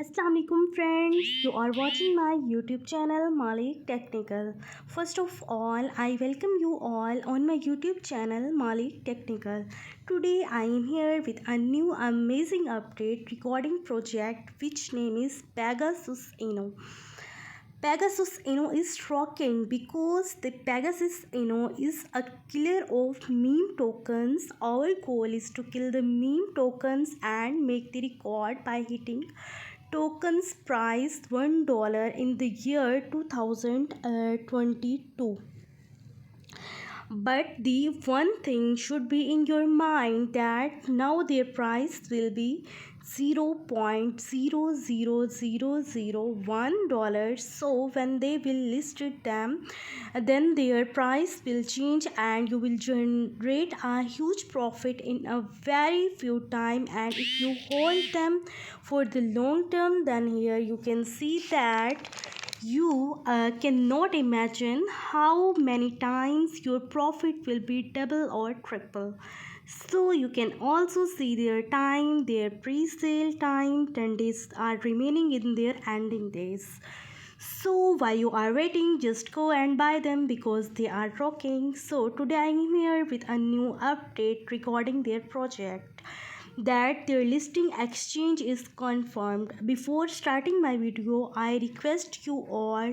Assalamualaikum friends, you are watching my YouTube channel Malik Technical. First of all, I welcome you all on my YouTube channel Malik Technical. Today I am here with a new amazing update recording project which name is Pegasus Inno. Pegasus Inno is shocking because the Pegasus Inno is a killer of meme tokens. Our goal is to kill the meme tokens and make the record by hitting tokens price $1 in the year 2022. But the one thing should be in your mind that now their price will be $0.00001. So when they will list it them, then their price will change and you will generate a huge profit in a very few time. And if you hold them for the long term, then here you can see that you cannot imagine how many times your profit will be double or triple. So you can also see their time, their pre-sale time, 10 days are remaining in their ending days. So while you are waiting, just go and buy them because they are rocking. So today I am here with a new update regarding their project that their listing exchange is confirmed. Before starting my video, I request you all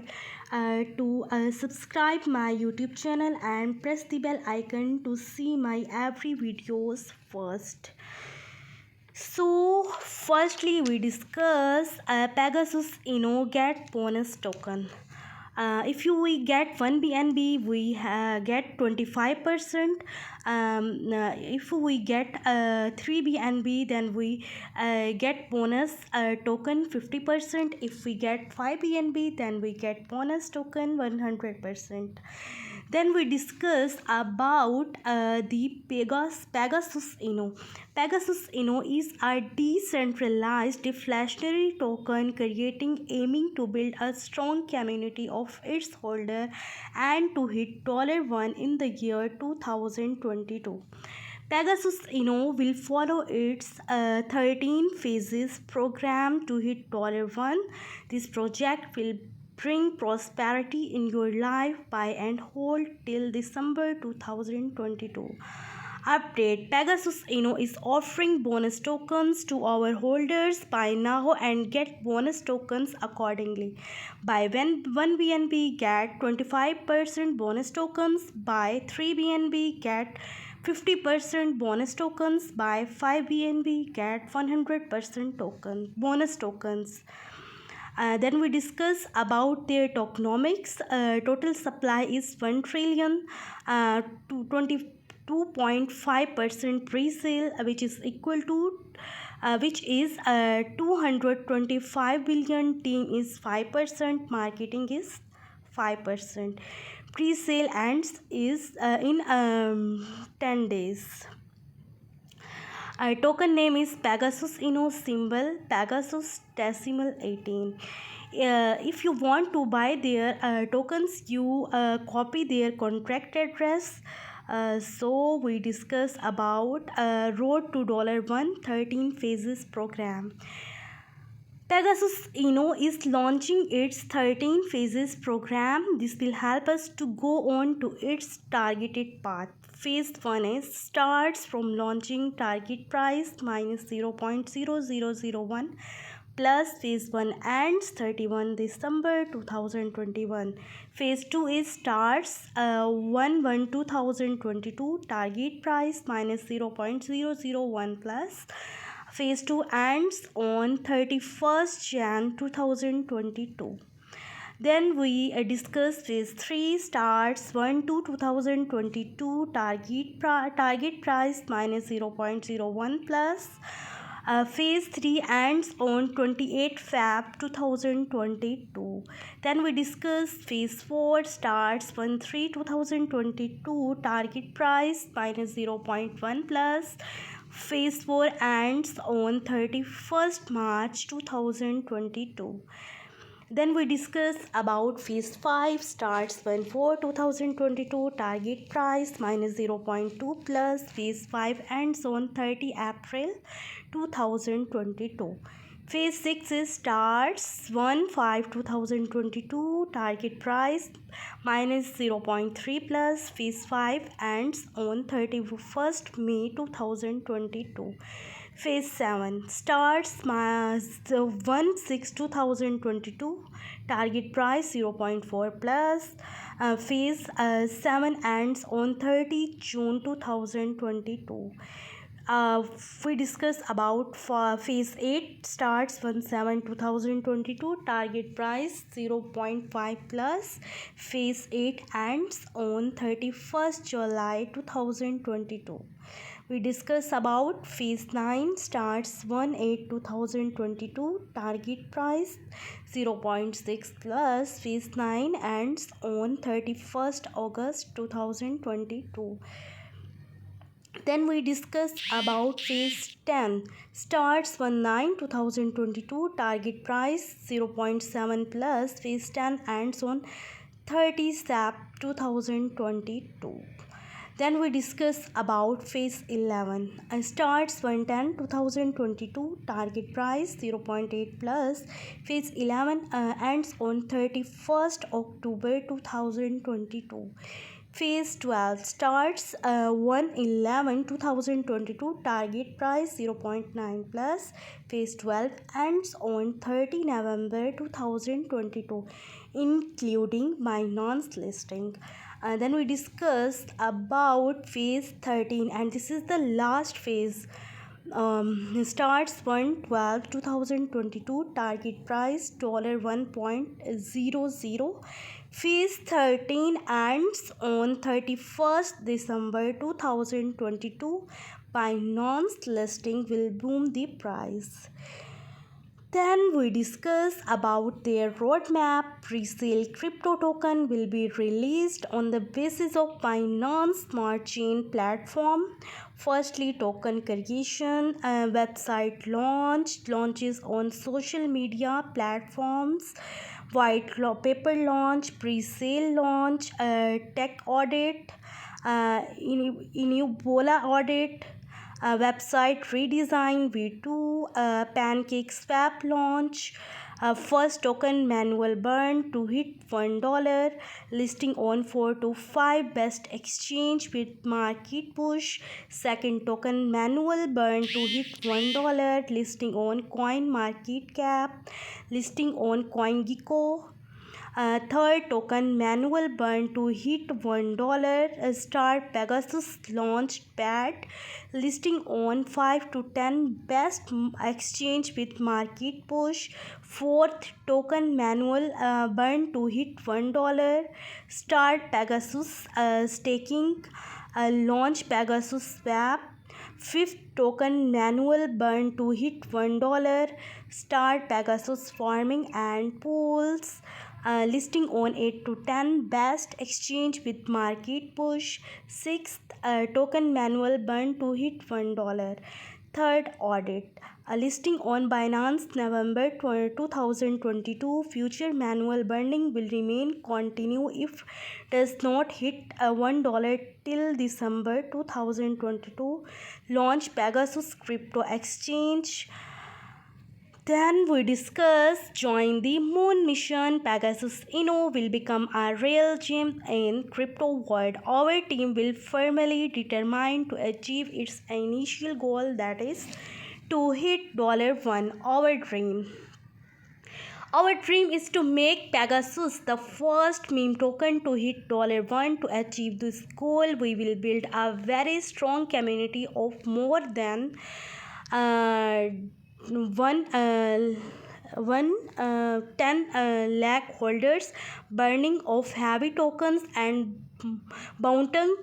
to subscribe my YouTube channel and press the bell icon to see my every videos first. So firstly we discuss Pegasus Inno get bonus token. If we get 1 BNB, we get 25%. If we get 3 BNB, then we get bonus token 50%. If we get 5 BNB, then we get bonus token 100%. Then we discuss about the Pegasus Inno. Pegasus Inno is a decentralized deflationary token aiming to build a strong community of its holder and to hit $1 in the year 2022. Pegasus Inno will follow its 13 phases program to hit $1. This project will bring prosperity in your life, buy and hold till December 2022. Update: Pegasus Inno is offering bonus tokens to our holders. Buy now and get bonus tokens accordingly. Buy 1 BNB, get 25% bonus tokens. Buy 3 BNB, get 50% bonus tokens. Buy 5 BNB, get 100% bonus tokens. Then we discuss about their tokenomics. Total supply is 1 trillion to 22.5% pre-sale, which is equal to 225 billion. Team is 5%. Marketing is 5%. Pre-sale ends is in 10 days. Token name is Pegasus Inno, symbol Pegasus decimal 18. If you want to buy their tokens, you copy their contract address. So we discuss about Road to $1 13 phases program. Pegasus Inno is launching its 13 phases program. This will help us to go on to its targeted path. Phase 1 is starts from launching target price minus 0.0001 plus phase 1 ends 31 December 2021. Phase 2 is starts 1/1/2022 target price minus 0.001 plus phase 2 ends on 31st Jan 2022. Then we discuss phase 3 starts 1/2/2022 target price minus 0.01 plus phase 3 ends on 28 Feb 2022. Then we discuss phase 4 starts 1/3/2022 target price minus 0.1 plus phase 4 ends on 31st March 2022. Then we discuss about phase 5 starts 1/4/2022 target price minus 0.2 plus phase 5 ends on 30 April 2022. Phase 6 is starts 1/5/2022, target price minus 0.3 plus. Phase 5 ends on 31st May 2022. Phase 7 starts 1/6/2022, target price 0.4 plus. Phase 7 ends on 30 June 2022. We discuss about phase 8 starts 1/7/2022, target price 0.5 plus. Phase 8 ends on 31st July 2022. We discuss about phase 9 starts 1/8/2022, target price 0.6 plus. Phase 9 ends on 31st August 2022. Then we discuss about phase 10 starts 1/9/2022, target price 0.7 plus. Phase 10 ends on 30 Sep 2022. Then we discuss about phase 11 starts 1/10/2022, target price 0.8 plus. Phase 11 ends on 31st October 2022. Phase 12 starts 1/11/2022, target price 0.9 plus. Phase 12 ends on 30 November 2022, including Binance listing. Then we discussed about phase 13, and this is the last phase. Starts 1/12/2022, target price $1.00. Phase 13 ends on 31st December 2022. Binance listing will boom the price. Then we discuss about their roadmap. Resale crypto token will be released on the basis of Binance Smart Chain platform. Firstly, token creation, website launches on social media platforms, white paper launch, pre-sale launch, tech audit, Inubola audit, website redesign V2, PancakeSwap launch, first token manual burn to hit $1, listing on 4 to 5 best exchange with market push. Second token manual burn to hit $1, listing on CoinMarketCap, listing on CoinGecko. Third token manual burn to hit $1, start Pegasus launch pad, listing on 5 to 10 best exchange with market push. Fourth token manual burn to hit $1, start Pegasus staking, launch Pegasus swap. Fifth token manual burn to hit $1, start Pegasus farming and pools, listing on 8 to 10 best exchange with market push. Sixth token manual burn to hit $1. Third audit, listing on Binance November 2022. Future manual burning will remain continue if does not hit $1 till December 2022. Launch Pegasus crypto exchange. Then we discuss join the moon mission. Pegasus Inno will become a real gem in crypto world. Our team will firmly determined to achieve its initial goal, that is to hit $1. Our dream is to make Pegasus the first meme token to hit $1. To achieve this goal, we will build a very strong community of more than 10 lakh holders. Burning of heavy tokens and bounty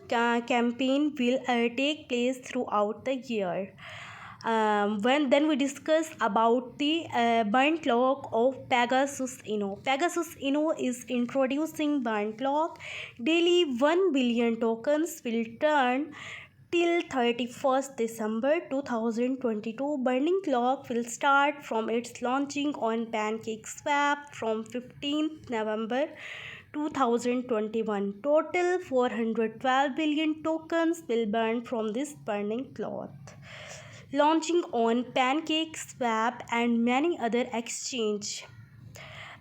campaign will take place throughout the year. Then we discuss about the burn clock of Pegasus Inno. Pegasus Inno is introducing burn clock. Daily 1 billion tokens will turn till 31st December 2022. Burning clock will start from its launching on PancakeSwap from 15th November 2021. Total 412 billion tokens will burn from this burning clock. launching on PancakeSwap and many other exchange.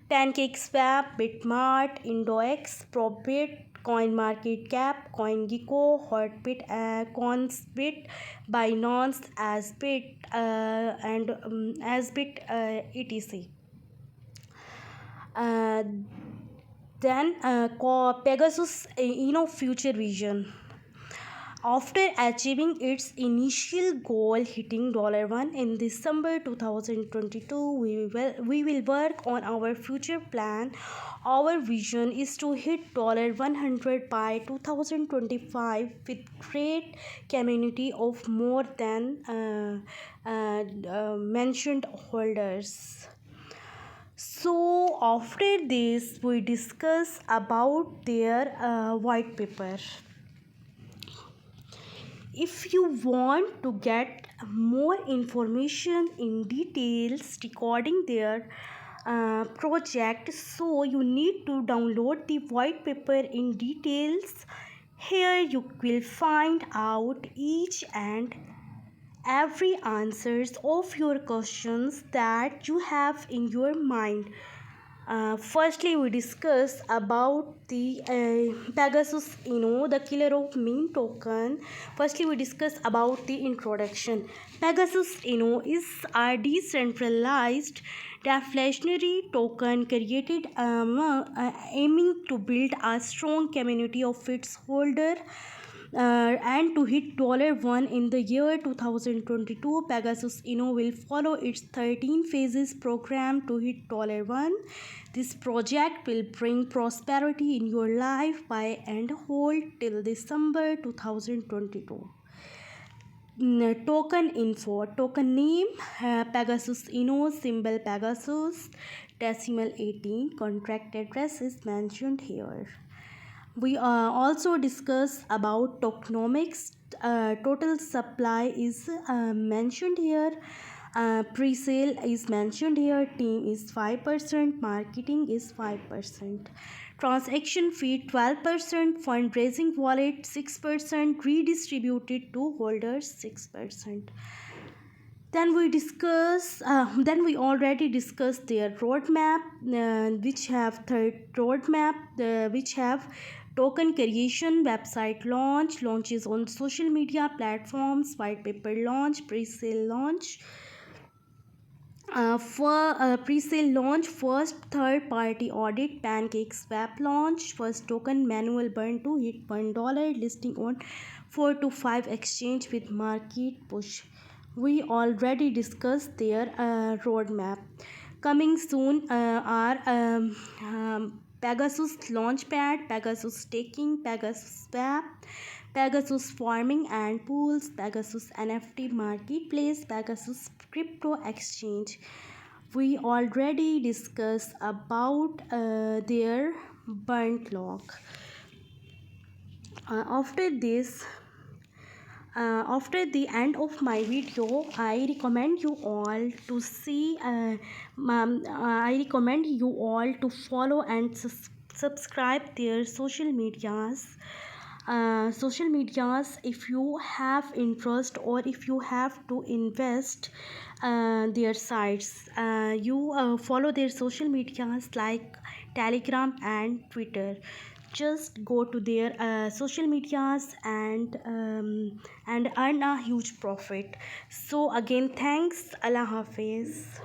PancakeSwap, Bitmart, IndoX, Probit, CoinMarketCap, CoinGecko, Hotbit, Consbit, Binance, Asbit, Asbit, etc. Uh, then Pegasus, future vision. After achieving its initial goal, hitting $1 in December 2022, we will work on our future plan. Our vision is to hit $100 by 2025 with great community of more than mentioned holders. So after this, we discuss about their white paper. If you want to get more information in details regarding their project, so you need to download the white paper in details. Here you will find out each and every answers of your questions that you have in your mind. Firstly, we discuss about the Pegasus, the killer of meme token. Firstly, we discuss about the introduction. Pegasus, is a decentralized deflationary token created aiming to build a strong community of its holder and to hit $1 in the year 2022. Pegasus will follow its 13 phases program to hit $1. This project will bring prosperity in your life by and hold till December 2022. Token info. Token name Pegasus symbol Pegasus, decimal 18. Contract address is mentioned here. We also discuss about tokenomics. Total supply is mentioned here. Pre-sale is mentioned here. Team is 5%. Marketing is 5%. Transaction fee 12%. Fundraising wallet 6%. Redistributed to holders 6%. Then we already discussed their roadmap, which have which have token creation, website launches on social media platforms, white paper launch, pre-sale launch. For pre-sale launch, first third party audit, PancakeSwap launch, first token manual burn to hit $1, listing on 4 to 5 exchange with market push. We already discussed their roadmap. Coming soon are Pegasus Launchpad, Pegasus Staking, Pegasus Swap, Pegasus Farming and Pools, Pegasus NFT Marketplace, Pegasus Crypto Exchange. We already discussed about their burnt lock. After the end of my video, I recommend you all to see I recommend you all to follow and subscribe their social medias if you have interest or if you have to invest their sites. You follow their social medias like Telegram and Twitter. Just go to their social medias and earn a huge profit. So again, thanks. Allah Hafiz.